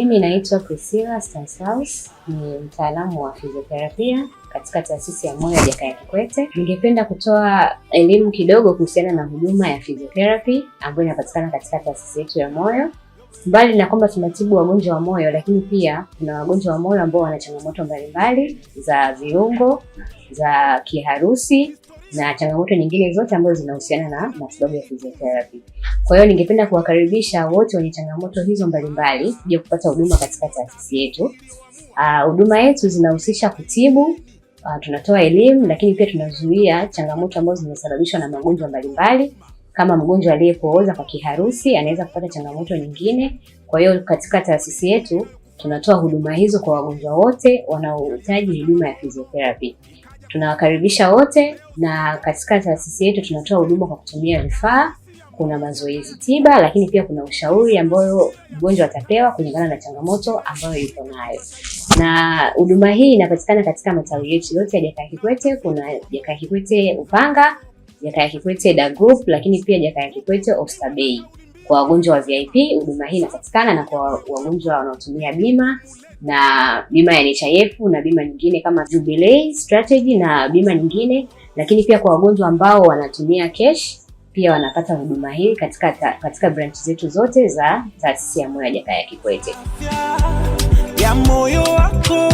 Mimi naitwa Priscilla Stanislaus, ni mtaalamu wa fizioterapia katika taasisi ya moyo ya Jakaya Kikwete. Ningependa kutoa elimu kidogo kuhusiana na huduma ya physiotherapy ambayo inapatikana katika taasisi yetu ya moyo. Mbali na kwamba tunatibu wagonjwa wa moyo, lakini pia kuna wagonjwa wa moyo ambao wana changamoto mbalimbali za viungo, za kiharusi na changamoto nyingine zote ambazo zinahusiana na matibabu ya physiotherapy. Kwa hiyo ningependa kuwakaribisha wote wenye changamoto hizo mbalimbali kuja kupata huduma katika taasisi yetu. Huduma yetu zinahusisha kutibu, tunatoa elimu, lakini pia tunazuia changamoto ambazo zinasababishwa na magonjwa mbalimbali. Kama mgonjwa aliyepooza kwa kiharusi anaweza kupata changamoto nyingine. Kwa hiyo katika taasisi yetu tunatoa huduma hizo kwa wagonjwa wote wanaohitaji huduma ya physiotherapy. Tunawakaribisha wote, na katika taasisi yetu tunatoa huduma kwa kutumia vifaa. Kuna mazoezi tiba, lakini pia kuna ushauri ambayo mgonjwa atapewa kulingana na changamoto ambayo yuko nayo. Na huduma hii inapatikana katika matawi yetu yote ya Jakaya Kikwete. Kuna Jakaya Kikwete Upanga, Jakaya Kikwete Da Group, lakini pia Jakaya Kikwete Oysterbay. Kwa wagonjwa wa VIP huduma hii inapatikana, na kwa wagonjwa wanaotumia bima na bima ya NHIF na bima nyingine kama Jubilee Strategy na bima nyingine, lakini pia kwa wagonjwa ambao wanatumia cash pia wanapata huduma hii katika branch zetu zote za taasisi ya moyo ya Jakaya Kikwete. Ya moyo wako